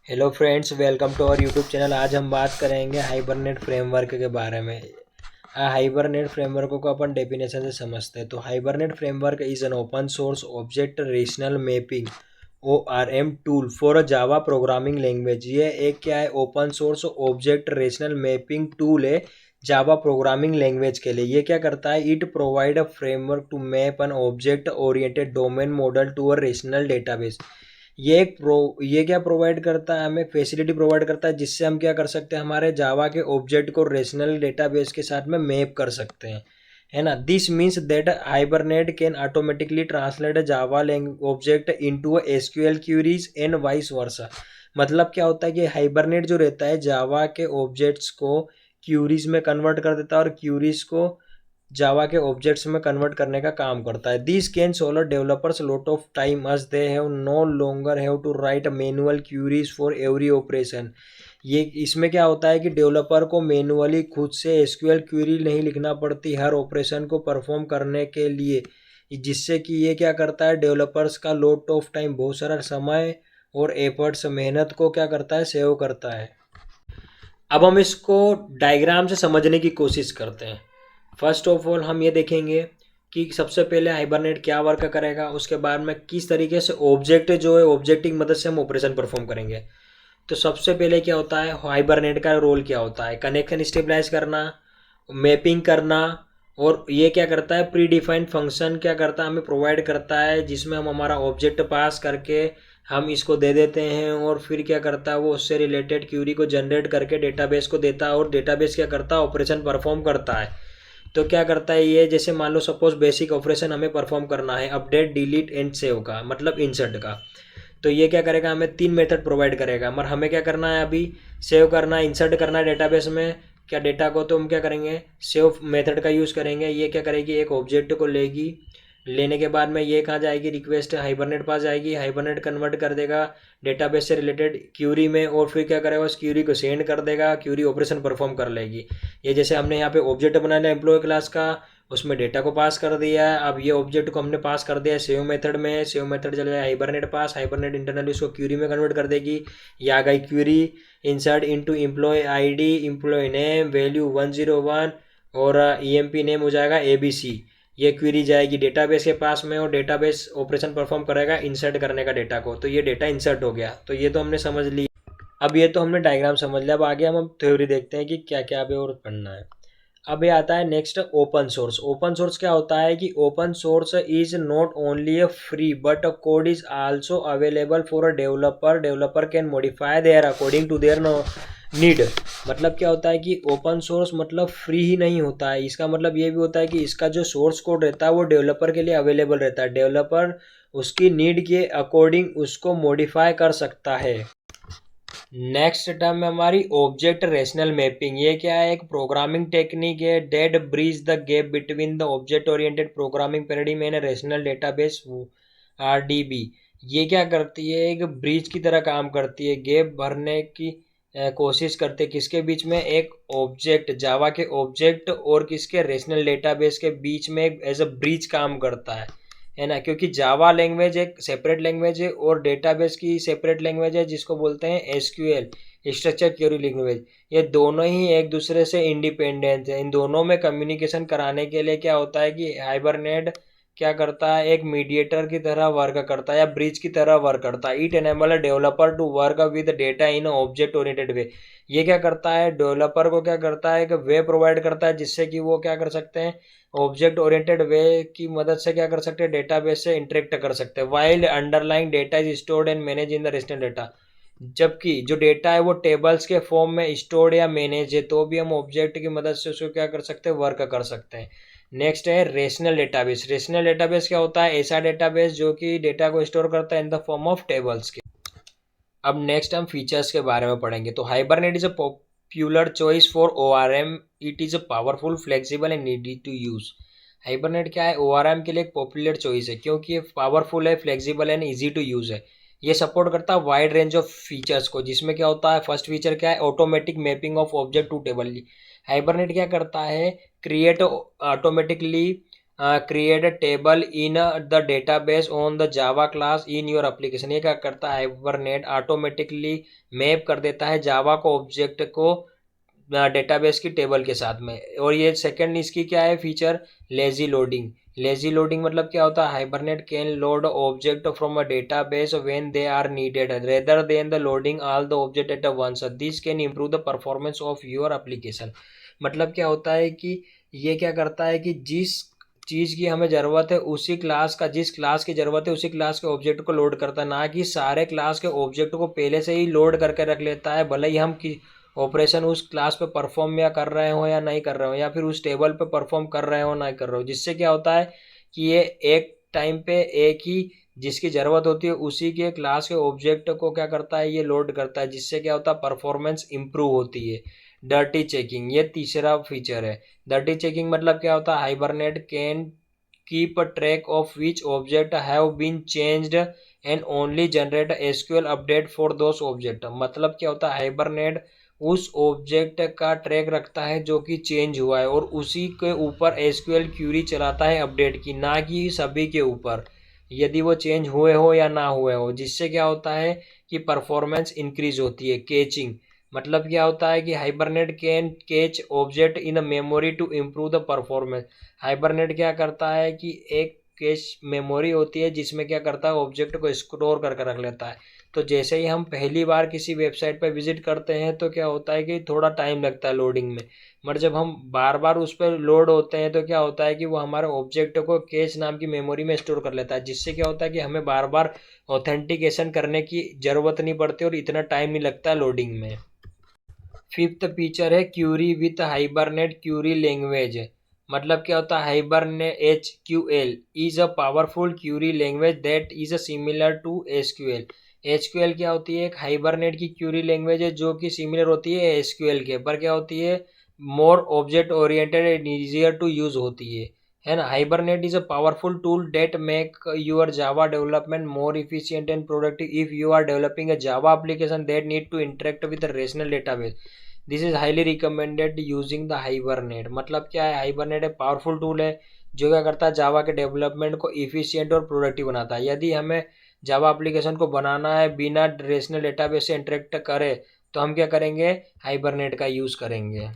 Hello friends, welcome to our YouTube channel. आज हम बात करेंगे हाइबरनेट फ्रेमवर्क के बारे में। हाइबरनेट फ्रेमवर्क को अपन डेफिनेशन से समझते हैं। तो hibernate framework is an open source object rational mapping ORM tool for a Java programming language. ये एक क्या है, open source object rational mapping tool है जावा प्रोग्रामिंग लैंग्वेज के लिए। ये क्या करता है, it provide a framework to map an object oriented domain model to a relational database. ये क्या प्रोवाइड करता है, हमें फैसिलिटी प्रोवाइड करता है जिससे हम क्या कर सकते हैं, हमारे जावा के ऑब्जेक्ट को रेशनल डेटाबेस के साथ में मैप कर सकते हैं, है ना। This means that Hibernate can automatically translate Java object into SQL queries and vice versa. मतलब क्या होता है कि हाइबरनेट जो रहता है जावा के ऑब्जेक्ट्स को क्यूरीज में कन्वर्ट कर देता है और क्यूरीज को जावा के ऑब्जेक्ट्स में कन्वर्ट करने का काम करता है। This can solve developers lot of time as they have no longer have to write manual queries for every operation. ये इसमें क्या होता है कि डेवलपर को मैनुअली खुद से एसक्यूएल क्यूरी नहीं लिखना पड़ती हर ऑपरेशन को परफॉर्म करने के लिए, जिससे कि ये क्या करता है, डेवलपर्स का लॉट ऑफ टाइम, बहुत सारा समय और एफर्ट्स, मेहनत को क्या करता है, सेव करता है। अब हम इसको डायग्राम से समझने की कोशिश करते हैं। फर्स्ट ऑफ ऑल हम ये देखेंगे कि सबसे पहले हाइबरनेट क्या वर्क करेगा, उसके बाद में किस तरीके से ऑब्जेक्ट जो है ऑब्जेक्ट की मदद से हम ऑपरेशन परफॉर्म करेंगे। तो सबसे पहले क्या होता है, हाइबरनेट का रोल क्या होता है, कनेक्शन स्टेबलाइज करना, मैपिंग करना। और ये क्या करता है, प्री डिफाइंड फंक्शन क्या करता है, हमें प्रोवाइड करता है जिसमें हम हमारा ऑब्जेक्ट पास करके हम इसको दे देते हैं और फिर क्या करता है, वो उससे रिलेटेड क्यूरी को जनरेट करके डेटाबेस को देता है और डेटाबेस क्या करता है, ऑपरेशन परफॉर्म करता है। तो क्या करता है ये, जैसे मान लो सपोज बेसिक ऑपरेशन हमें परफॉर्म करना है, अपडेट डिलीट एंड सेव का, मतलब इंसर्ट का। तो ये क्या करेगा, हमें 3 मेथड प्रोवाइड करेगा, मगर हमें क्या करना है, अभी सेव करना है, इंसर्ट करना है डेटाबेस में क्या डेटा को, तो हम क्या करेंगे, सेव मेथड का यूज़ करेंगे। ये क्या करेगी, एक ऑब्जेक्ट को लेगी, लेने के बाद में ये कहाँ जाएगी, रिक्वेस्ट हाइबरनेट पास जाएगी, हाइबरनेट कन्वर्ट कर देगा डेटाबेस से रिलेटेड क्यूरी में और फिर क्या करेगा, उस क्यूरी को सेंड कर देगा, क्यूरी ऑपरेशन परफॉर्म कर लेगी। ये जैसे हमने यहाँ पे ऑब्जेक्ट बना लिया एम्प्लॉय क्लास का, उसमें डेटा को पास कर दिया है। अब ये ऑब्जेक्ट को हमने पास कर दिया है सेव मेथड में, सेव मेथड चला जाए हाइबरनेट पास, हाइबरनेट इंटरनली उसको क्यूरी में कन्वर्ट कर देगी। ये आ गई query, insert into employee ID, employee name, value 101 और ईएमपी नेम हो जाएगा ABC। ये क्वेरी जाएगी डेटाबेस के पास में और डेटाबेस ऑपरेशन परफॉर्म करेगा इंसर्ट करने का डेटा को। तो ये डेटा इंसर्ट हो गया, तो ये तो हमने समझ लिया। अब ये तो हमने डायग्राम समझ लिया, अब आगे हम थ्योरी देखते हैं कि क्या क्या अभी और पढ़ना है। अब ये आता है next, open source. Open source क्या होता है कि open source is not only a free but code is also available for a developer. Developer can modify their according to their need. मतलब क्या होता है कि ओपन सोर्स मतलब फ्री ही नहीं होता है, इसका मतलब ये भी होता है कि इसका जो सोर्स कोड रहता है वो डेवलपर के लिए अवेलेबल रहता है। डेवलपर उसकी नीड के अकॉर्डिंग उसको मॉडिफाई कर सकता है। नेक्स्ट टर्म है हमारी ऑब्जेक्ट रेशनल मैपिंग। ये क्या है, एक प्रोग्रामिंग टेक्निक है that bridge the gap between the object oriented programming paradigm and relational database RDB। ये क्या करती है, एक ब्रिज की तरह काम करती है, गैप भरने की कोशिश करते हैं किसके बीच में, एक ऑब्जेक्ट जावा के ऑब्जेक्ट और किसके, रेशनल डेटाबेस के बीच में एज अ ब्रिज काम करता है ना। क्योंकि जावा लैंग्वेज एक सेपरेट लैंग्वेज है और डेटाबेस की सेपरेट लैंग्वेज है जिसको बोलते हैं SQL, स्ट्रक्चर क्वेरी लैंग्वेज। ये दोनों ही एक दूसरे से इंडिपेंडेंट है। इन दोनों में कम्युनिकेशन कराने के लिए क्या होता है कि हाइबरनेट क्या करता है, एक मीडिएटर की तरह वर्क करता है या ब्रिज की तरह वर्क करता है। It enable a developer to work with data in object oriented way. ये क्या करता है, डेवलपर को क्या करता है, एक वे प्रोवाइड करता है जिससे कि वो क्या कर सकते हैं, ऑब्जेक्ट ओरिएंटेड वे की मदद से क्या कर सकते हैं, डेटाबेस से इंटरेक्ट कर सकते हैं। While underlying data is stored and manage in the rational data. जबकि जो डेटा है वो टेबल्स के फॉर्म में स्टोर्ड या मैनेज है, तो भी हम ऑब्जेक्ट की मदद से उसको क्या कर सकते हैं, वर्क कर सकते हैं। नेक्स्ट है रेशनल डेटाबेस। रेशनल डेटाबेस क्या होता है, ऐसा डेटाबेस जो कि डेटा को स्टोर करता है in the form of tables के। अब नेक्स्ट हम फीचर्स के बारे में पढ़ेंगे। तो Hibernate is a popular choice for ORM। It is a powerful flexible and easy to use. Hibernate क्या है, ORM के लिए एक पॉपुलर चॉइस है क्योंकि ये पावरफुल है, flexible and easy to use है। ये सपोर्ट करता है वाइड रेंज ऑफ फीचर्स को, जिसमें क्या होता है, फर्स्ट फीचर क्या है, automatic mapping of object to table. Hibernate क्या करता है, create automatically create a table in the database on the Java class in your application. ये क्या करता है, हाइबरनेट ऑटोमेटिकली मैप कर देता है जावा को ऑब्जेक्ट को डेटाबेस की टेबल के साथ में। और ये सेकंड इसकी क्या है feature, lazy loading. Lazy loading मतलब क्या होता है, Hibernate can load object from a database when they are needed rather than the loading all the object at once. This can improve the performance of your application. मतलब क्या होता है कि ये क्या करता है कि जिस चीज़ की हमें ज़रूरत है उसी क्लास का, जिस क्लास की ज़रूरत है उसी क्लास के ऑब्जेक्ट को लोड करता है, ना कि सारे क्लास के ऑब्जेक्ट को पहले से ही लोड करके रख लेता है, भले ही हम कि ऑपरेशन उस क्लास पे परफॉर्म या कर रहे हो या नहीं कर रहे हो, या फिर उस टेबल पे परफॉर्म कर रहे हो नहीं कर रहे हो। जिससे क्या होता है कि ये एक टाइम पे एक ही जिसकी ज़रूरत होती है उसी के क्लास के ऑब्जेक्ट को क्या करता है, ये लोड करता है, जिससे क्या होता है परफॉर्मेंस इंप्रूव होती है। डर्टी चेकिंग ये तीसरा फीचर है। डर्टी चेकिंग मतलब क्या होता है, Hibernate can keep a track of which object have been changed and only generate SQL update for those object. मतलब क्या होता है, हाइबरनेट उस ऑब्जेक्ट का ट्रैक रखता है जो कि चेंज हुआ है और उसी के ऊपर एसक्यूएल क्यूरी चलाता है अपडेट की, ना कि सभी के ऊपर यदि वो चेंज हुए हो या ना हुए हो। जिससे क्या होता है कि परफॉर्मेंस इंक्रीज होती है। केचिंग मतलब क्या होता है कि Hibernate can cache object in a memory to improve the performance. Hibernate क्या करता है कि एक कैश मेमोरी होती है जिसमें क्या करता है ऑब्जेक्ट को स्टोर करके रख लेता है। तो जैसे ही हम पहली बार किसी वेबसाइट पर विजिट करते हैं तो क्या होता है कि थोड़ा टाइम लगता है लोडिंग में, मगर जब हम बार बार उस पर लोड होते हैं तो क्या होता है कि वो हमारे ऑब्जेक्ट को कैश नाम की मेमोरी में स्टोर कर लेता है। जिससे क्या होता है कि हमें बार बार ऑथेंटिकेशन करने की ज़रूरत नहीं पड़ती और इतना टाइम नहीं लगता लोडिंग में। फिफ्थ फीचर है query with Hibernate query language. मतलब क्या होता है, Hibernate HQL is a powerful query language that is similar to SQL। SQL क्या होती है, एक हाइबरनेट की क्यूरी लैंग्वेज है जो कि सिमिलर होती है SQL के, पर क्या होती है more object oriented and easier to use होती है ना। Hibernate is a powerful tool that make your Java development more efficient and productive if you are developing a Java application that need to interact with rational database. This is highly recommended using the Hibernate. मतलब क्या है, hibernate एक powerful tool है जो क्या करता है जावा के डेवलपमेंट को इफिशिएंट और प्रोडक्टिव बनाता है। यदि हमें जावा एप्लीकेशन को बनाना है बिना रेशनल डेटाबेस से इंटरेक्ट करे तो हम क्या करेंगे, हाइबरनेट का यूज़ करेंगे।